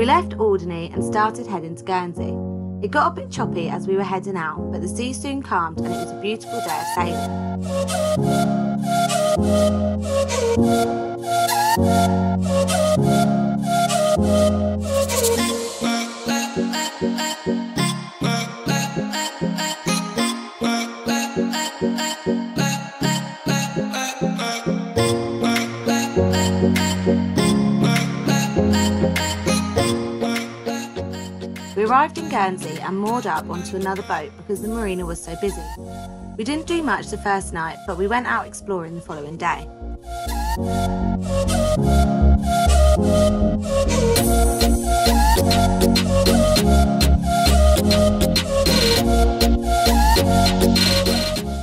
We left Alderney and started heading to Guernsey. It got a bit choppy as we were heading out, but the sea soon calmed and it was a beautiful day of sailing. We arrived in Guernsey and moored up onto another boat because the Marina was so busy. We didn't do much the first night, but we went out exploring the following day.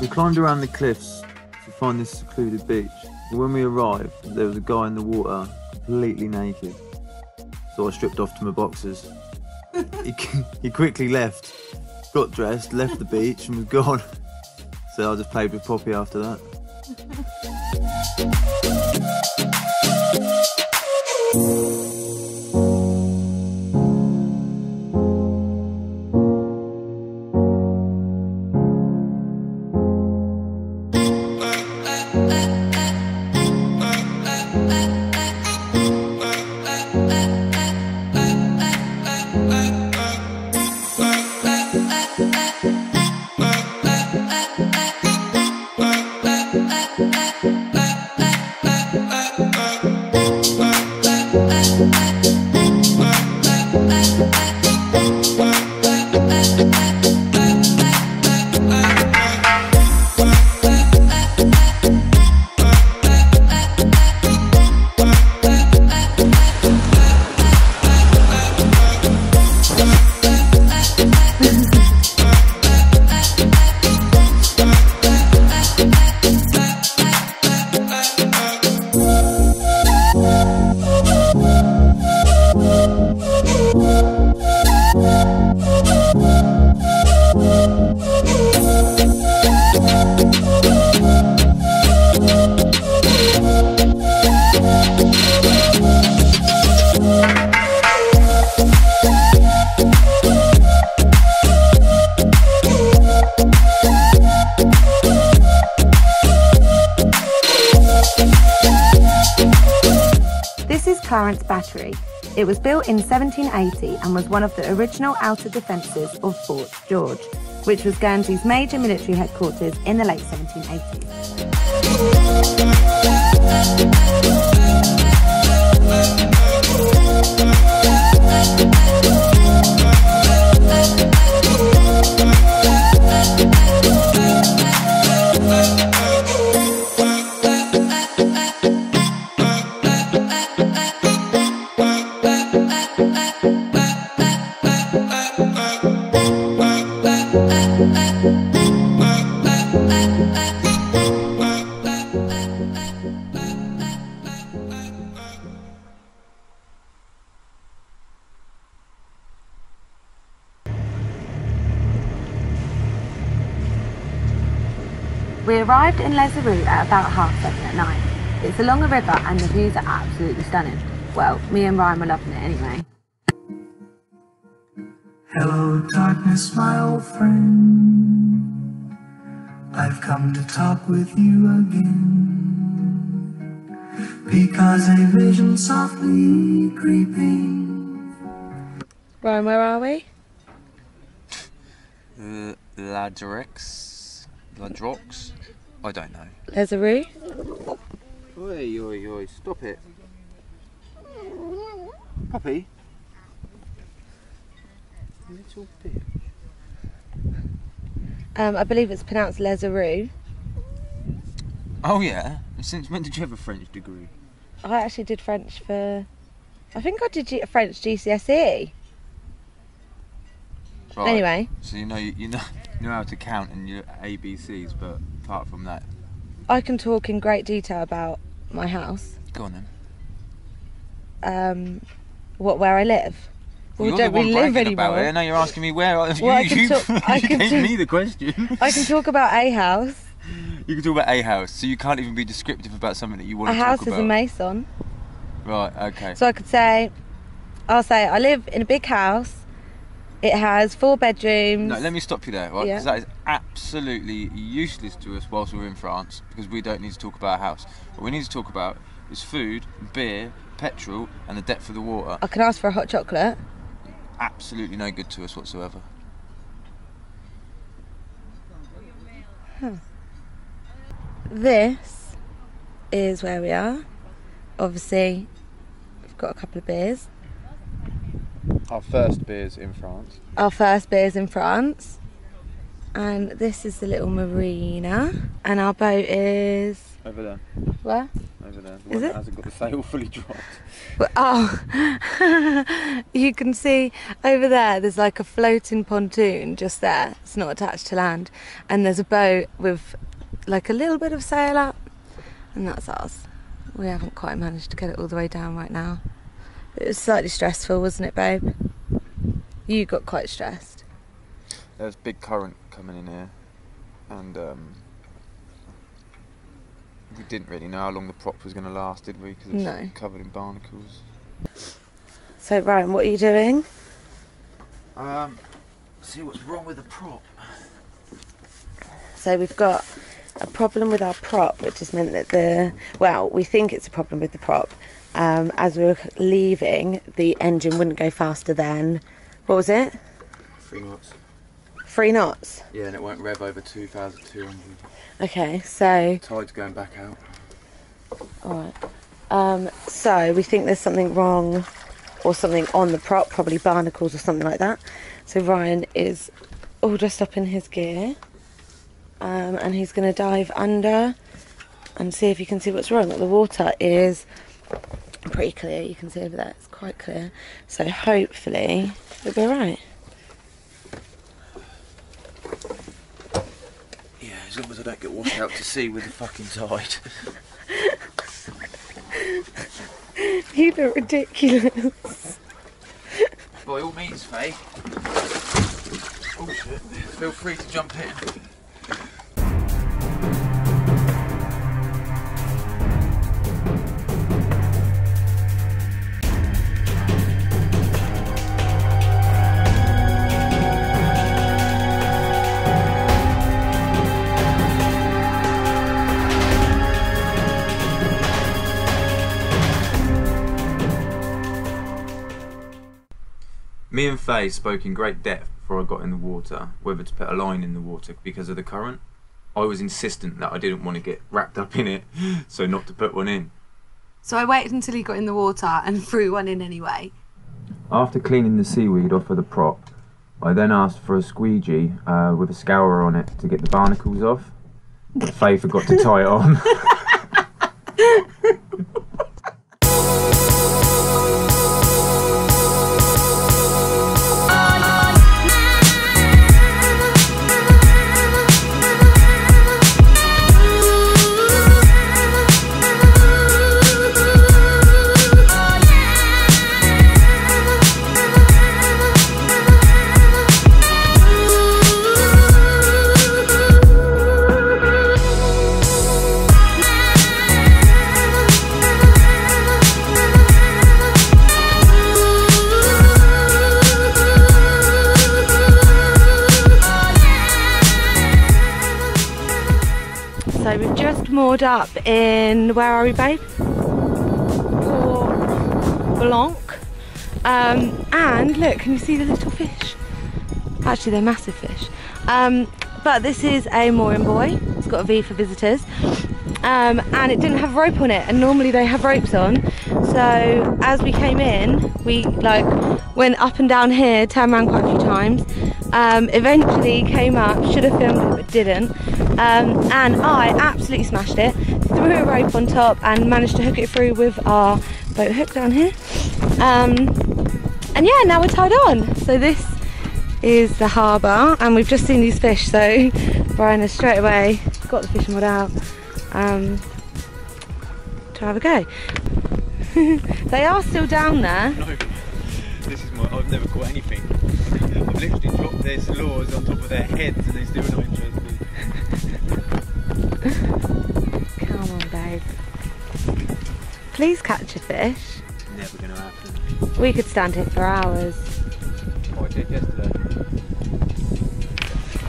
We climbed around the cliffs to find this secluded beach. And when we arrived, there was a guy in the water completely naked. So I stripped off to my boxers. He quickly left, got dressed, left the beach and was gone. So I just played with Poppy after that. Torrance battery. It was built in 1780 and was one of the original outer defences of Fort George, which was Guernsey's major military headquarters in the late 1780s. We arrived in Lezardrieux at about 7:30 at night. It's along a river and the views are absolutely stunning. Well, me and Ryan were loving it anyway. Hello darkness, my old friend. I've come to talk with you again, because a vision softly creeping. Ryan, where are we? Lezardrieux? I don't know. Lezardrieux? Oi, oi, oi, stop it. Poppy? Little bitch. I believe it's pronounced Lezardrieux. Oh yeah? Since when did you have a French degree? I actually did French for... I think I did French GCSE. Right. Anyway. So you know how to count in your ABCs, but apart from that... I can talk in great detail about my house. Go on then. Where I live? Well, don't we live anymore? It. Now you're asking me where. Well, you gave me the question. I can talk about a house. You can talk about a house, so you can't even be descriptive about something that you want to talk about. A house is a mason. Right, okay. So I could say, I'll say I live in a big house. It has 4 bedrooms. No, let me stop you there, right? Yeah. Because that is absolutely useless to us whilst we're in France, because we don't need to talk about a house. What we need to talk about is food, beer, petrol, and the depth of the water. I can ask for a hot chocolate. Absolutely no good to us whatsoever. This is where we are. Obviously, we've got a couple of beers. Our first beers in France. Our first beers in France. And this is the little Marina. And our boat is... Over there. Where? Over there. The Is one it? that hasn't got the sail fully dropped. Oh, you can see over there, there's like a floating pontoon just there. It's not attached to land. And there's a boat with like a little bit of sail up. And that's ours. We haven't quite managed to get it all the way down right now. It was slightly stressful, wasn't it, babe? You got quite stressed. There was big current coming in here, and we didn't really know how long the prop was going to last, did we? Because it was No. covered in barnacles. So, Ryan, what are you doing? See what's wrong with the prop. So we've got a problem with our prop, which has meant that we think it's a problem with the prop. As we were leaving, the engine wouldn't go faster than, what was it? 3 knots. 3 knots. Yeah, and it won't rev over 2,200. Okay, so, Tide's going back out. alright. So we think there's something wrong or something on the prop, probably barnacles or something like that. So Ryan is all dressed up in his gear. And he's going to dive under and see if you can see what's wrong. The water is pretty clear, you can see over there, it's quite clear. So hopefully it'll be alright. Yeah, as long as I don't get washed out to sea with the fucking tide. You look ridiculous. By all means, Faye. Oh shit. Feel free to jump in. Me and Faye spoke in great depth before I got in the water, whether to put a line in the water because of the current. I was insistent that I didn't want to get wrapped up in it, so not to put one in. So I waited until he got in the water and threw one in anyway. After cleaning the seaweed off of the prop, I then asked for a squeegee with a scourer on it to get the barnacles off, but Faye forgot to tie it on. So we've just moored up in, where are we, babe? Port Blanc. And look, can you see the little fish? Actually, they're massive fish. But this is a mooring buoy. It's got a V for visitors. And it didn't have rope on it, and normally they have ropes on. So as we came in, we like went up and down here, turned around quite a few times. Eventually came up, should have filmed it but didn't. And I absolutely smashed it, threw a rope on top and managed to hook it through with our boat hook down here. And yeah, now we're tied on. So this is the harbour, and we've just seen these fish, so Brian has straight away got the fishing rod out to have a go. They are still down there. No, this is I've never caught anything. I've literally dropped their lures on top of their heads and they're still not interested. Come on, babe. Please catch a fish. never going to happen. We could stand here for hours. Oh, I did yesterday.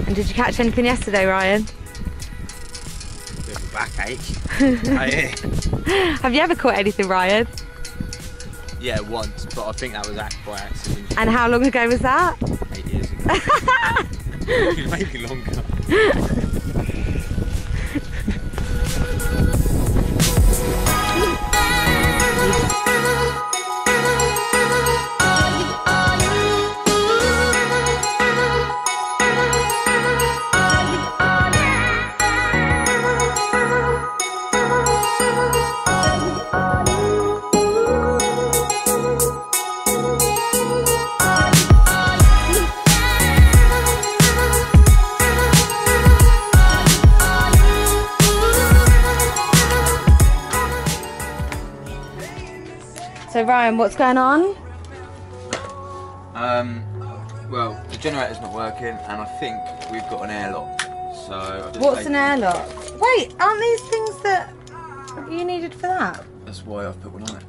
And did you catch anything yesterday, Ryan? Bit of a backache. Have you ever caught anything, Ryan? Yeah, once, but I think that was by accident. And how long ago was that? 8 years ago. Maybe longer. So Ryan, what's going on? Well, the generator's not working, and I think we've got an airlock. So I've just What's an airlock? Wait, aren't these things that you needed for that? That's why I've put one on it.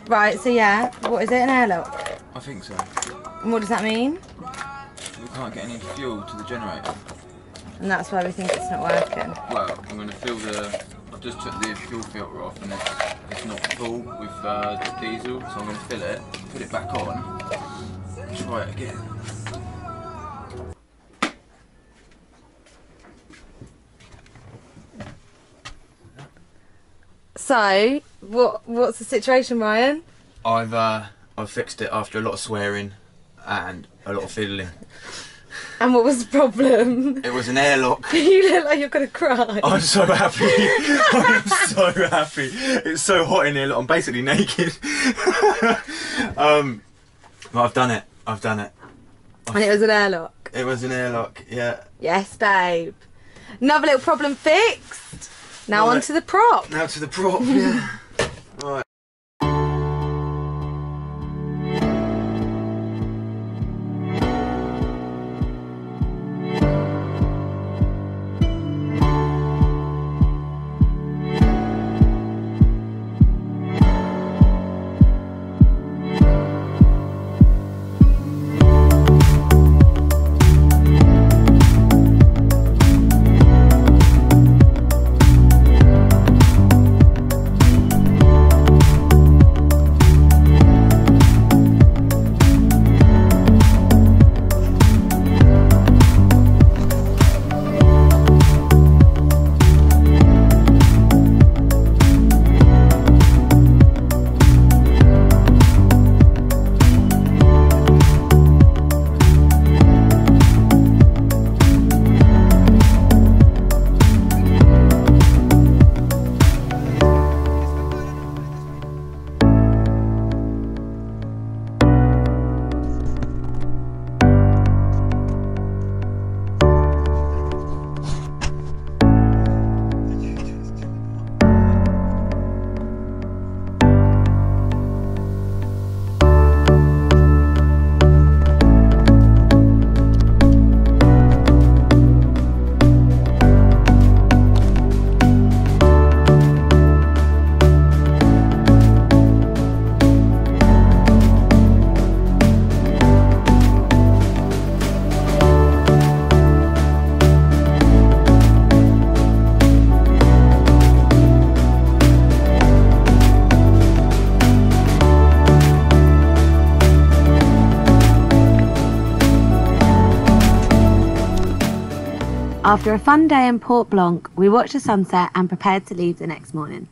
Right, so yeah, what is it, an airlock? I think so. And what does that mean? We can't get any fuel to the generator. And that's why we think it's not working. Well, I'm going to fill the... I've just took the fuel filter off and it's not full with diesel, so I'm going to fill it, put it back on, and try it again. So, what's the situation, Ryan? I've fixed it after a lot of swearing and a lot of fiddling. And what was the problem? It was an airlock. You look like you're going to cry. I'm so happy. I'm so happy. It's so hot in here. Look, I'm basically naked. But I've done it. I've done it. And it was an airlock? It was an airlock, yeah. Yes, babe. Another little problem fixed. Now Right. on to the prop. Now to the prop, yeah. Right. After a fun day in Port Blanc, we watched the sunset and prepared to leave the next morning.